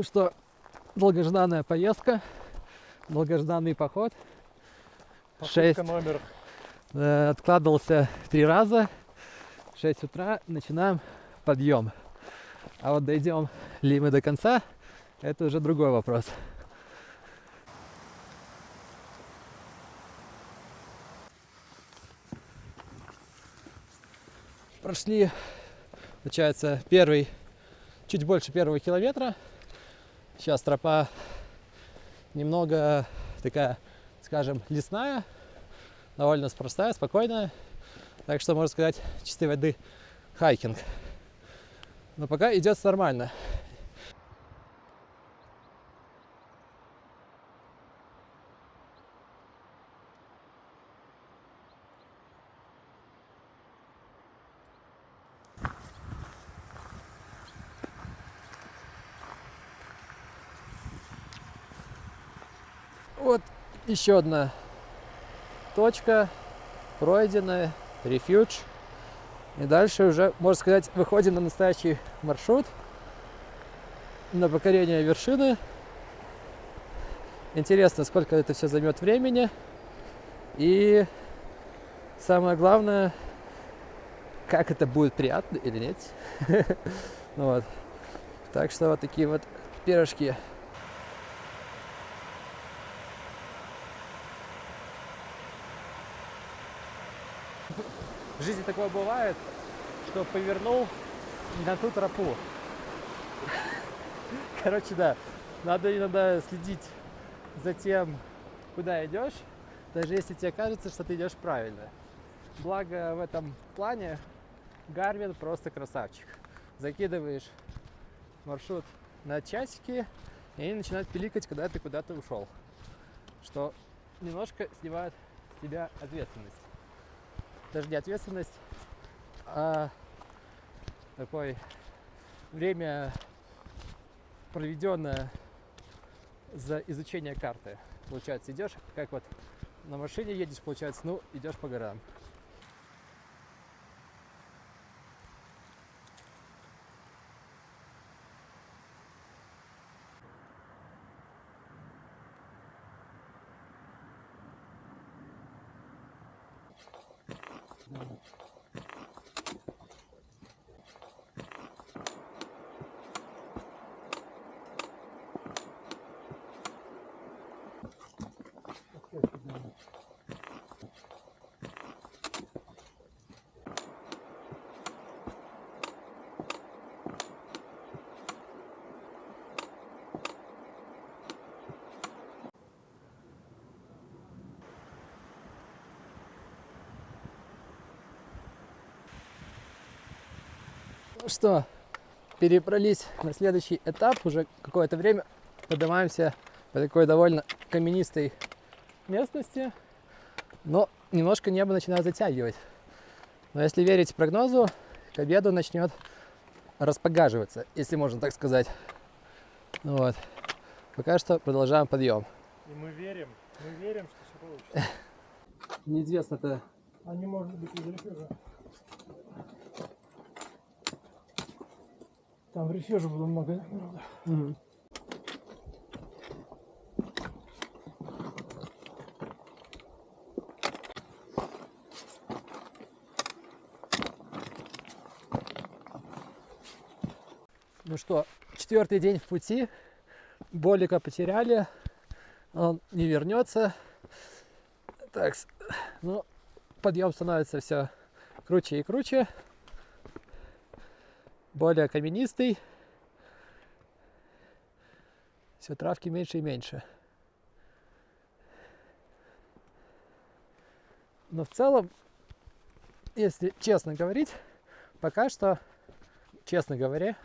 Ну что, долгожданная поездка, долгожданный поход. Попытка номер. Откладывался 3 раза. 6 утра начинаем подъем. А вот дойдем ли мы до конца, это уже другой вопрос. Прошли, получается, чуть больше первого километра. Сейчас тропа немного такая, скажем, лесная, довольно простая, спокойная. Так что, можно сказать, чистой воды хайкинг. Но пока идет нормально. Вот еще одна точка пройденная, рефьюдж. И дальше уже, можно сказать, выходим на настоящий маршрут, на покорение вершины. Интересно, сколько это все займет времени. И самое главное, как это будет, приятно или нет. Вот. Так что вот такие вот пирожки. В жизни такое бывает, что повернул на ту тропу. Короче, да, надо иногда следить за тем, куда идешь, даже если тебе кажется, что ты идешь правильно. Благо в этом плане Garmin просто красавчик. Закидываешь маршрут на часики, и они начинают пиликать, когда ты куда-то ушел. Что немножко снимает с тебя ответственность. Даже не ответственность, а такое время, проведенное за изучение карты. Получается, идешь, как вот на машине едешь, получается, ну, идешь по горам. Ну что, перебрались на следующий этап. Уже какое-то время поднимаемся по такой довольно каменистой местности, но немножко небо начинает затягивать. Но если верить прогнозу, к обеду начнет распогаживаться, если можно так сказать. Вот. Пока что продолжаем подъем. И мы верим, что все получится. Неизвестно-то. А не может быть из рефьюжа. Там в рефьюже было много народа. Угу. Ну что, 4-й день в пути. Болика потеряли. Он не вернется. Так, ну, подъем становится все круче и круче. Более каменистый. Все травки меньше и меньше. Но в целом, если честно говорить, пока что, честно говоря,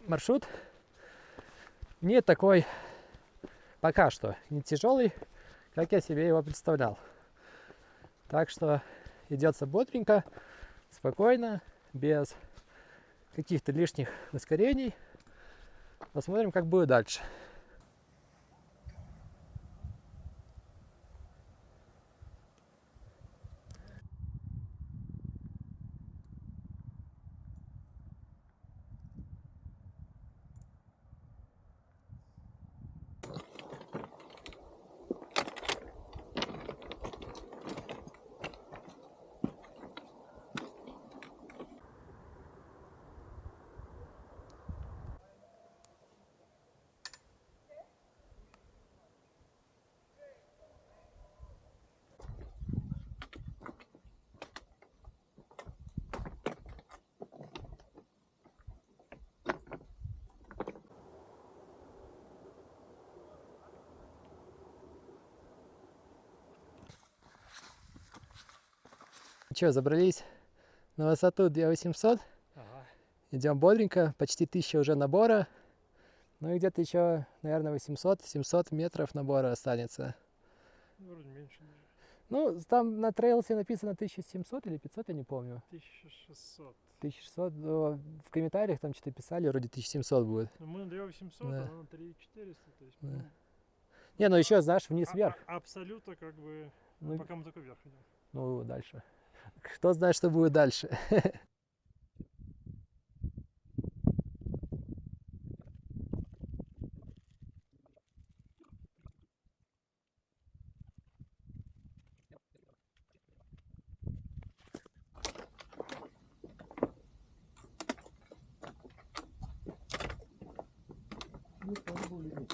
маршрут не такой, пока что, не тяжелый, как я себе его представлял. Так что идется бодренько, спокойно, без каких-то лишних ускорений. Посмотрим, как будет дальше. что, забрались на высоту 2800. Ага. Идем бодренько, почти 1000 уже набора. Ну и где-то еще, наверное, 800-700 метров набора останется. Ну, вроде меньше даже. Ну, там на трейлсе написано 1700 или 500, я не помню. 1600. 1600, но в комментариях там что-то писали, вроде 1700 будет. Ну, мы на 2800, Да. она на 3400. То есть, Да. ну, Не, ну еще, знаешь, вниз-вверх. абсолютно как бы, Ну, пока мы только вверх идем. ну, дальше. Кто знает, что будет дальше. Ну, там более менее.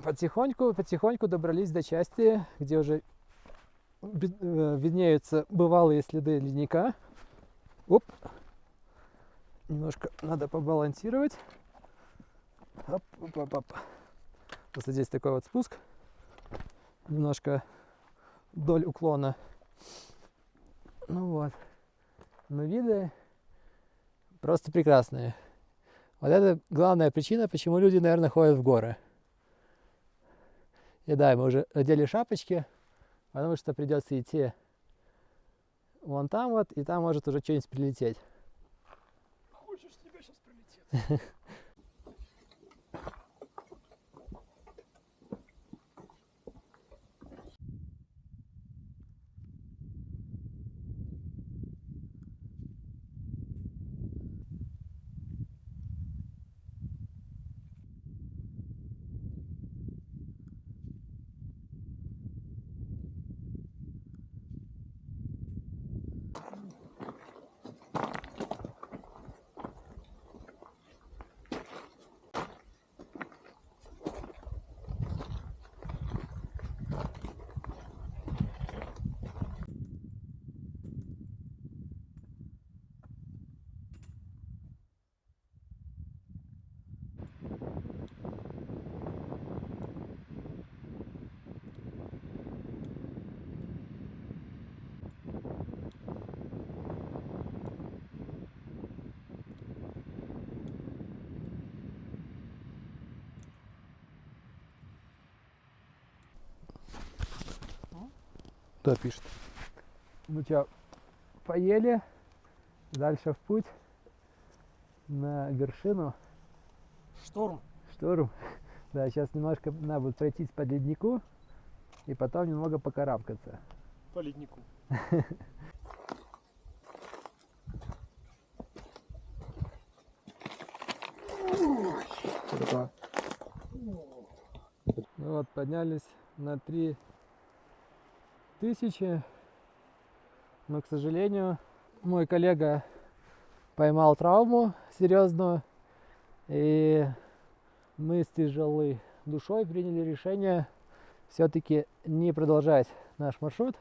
Потихоньку добрались до части, где уже виднеются бывалые следы ледника. Оп. Немножко надо побалансировать. Оп, оп, оп, оп. Просто здесь такой вот спуск. Немножко вдоль уклона. Ну вот. Но виды просто прекрасные. Вот это главная причина, почему люди, наверное, ходят в горы. И да, мы уже одели шапочки, потому что придется идти вон там вот, и там может уже что-нибудь прилететь. Хочешь, с тебя сейчас прилетит. Кто пишет? Ну что, поели, дальше в путь на вершину. Шторм. Штурм. Да, сейчас немножко надо будет пройтись по леднику и потом немного покарабкаться. По леднику. Ну вот, поднялись на 3000, но, к сожалению, мой коллега поймал травму серьезную, и мы с тяжелой душой приняли решение все-таки не продолжать наш маршрут,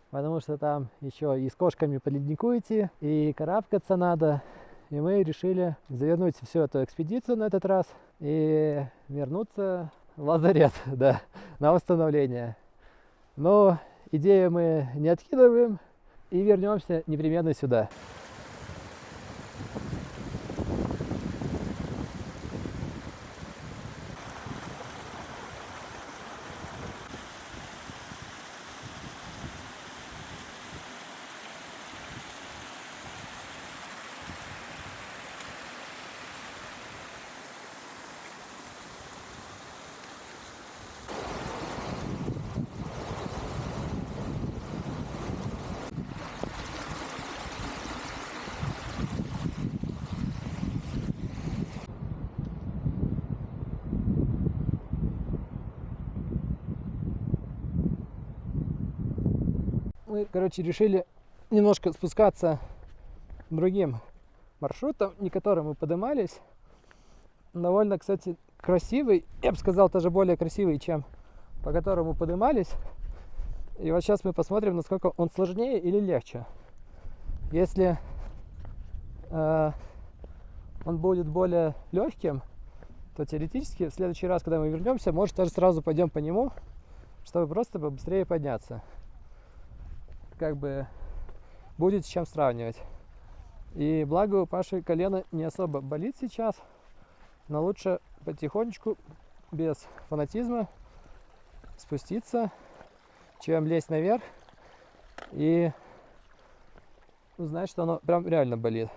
потому что там еще и с кошками по леднику идти, и карабкаться надо. И мы решили завернуть всю эту экспедицию на этот раз и вернуться в лазарет, да, на восстановление. Но идею мы не откидываем и вернемся непременно сюда. мы, короче, решили немножко спускаться другим маршрутом, не которым мы поднимались. Довольно, кстати, красивый, я бы сказал, даже более красивый, чем по которому поднимались. И вот сейчас мы посмотрим, насколько он сложнее или легче. Если он будет более легким, то теоретически в следующий раз, когда мы вернемся, может, даже сразу пойдем по нему, чтобы просто быстрее подняться. Как бы будет с чем сравнивать. И благо у Паши колено не особо болит сейчас, но лучше потихонечку, без фанатизма, спуститься, чем лезть наверх и узнать, что оно прям реально болит.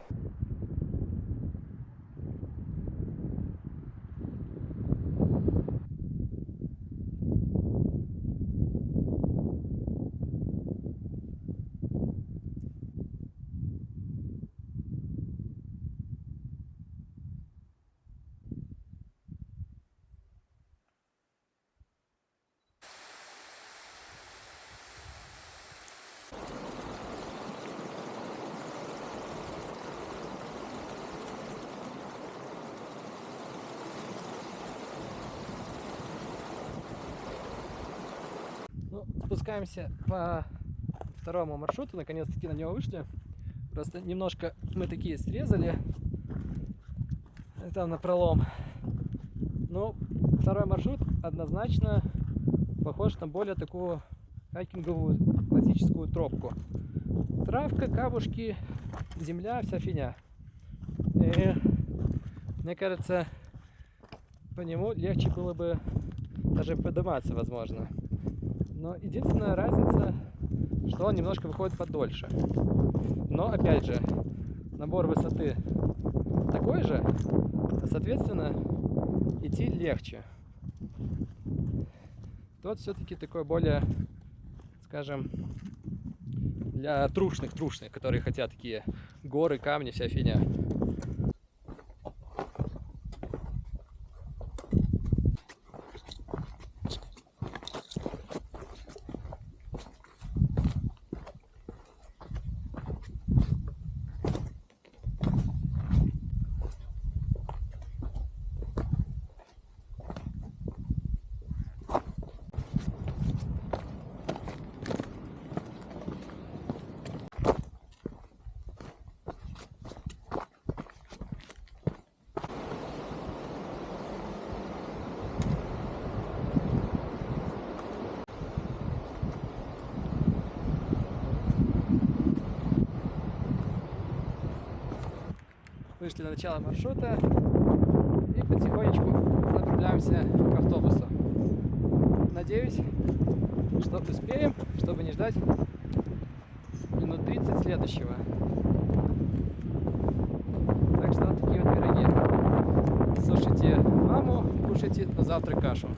Ну, спускаемся по второму маршруту, наконец-таки на него вышли. Просто немножко мы такие срезали там на пролом. Ну, второй маршрут однозначно похож на более такую хайкинговую классическую тропку. Травка, камушки, земля, вся фигня. И мне кажется, по нему легче было бы даже подниматься, возможно. Но единственная разница, что он немножко выходит подольше. Но опять же, набор высоты такой же, соответственно, идти легче. Тот все-таки такой более, скажем, для трушных, которые хотят такие горы, камни, вся фигня. Вышли на начало маршрута и потихонечку направляемся к автобусу. Надеюсь, что успеем, чтобы не ждать минут 30 следующего. Так что вот такие вот пироги. Слушайте маму, кушайте на завтрак кашу.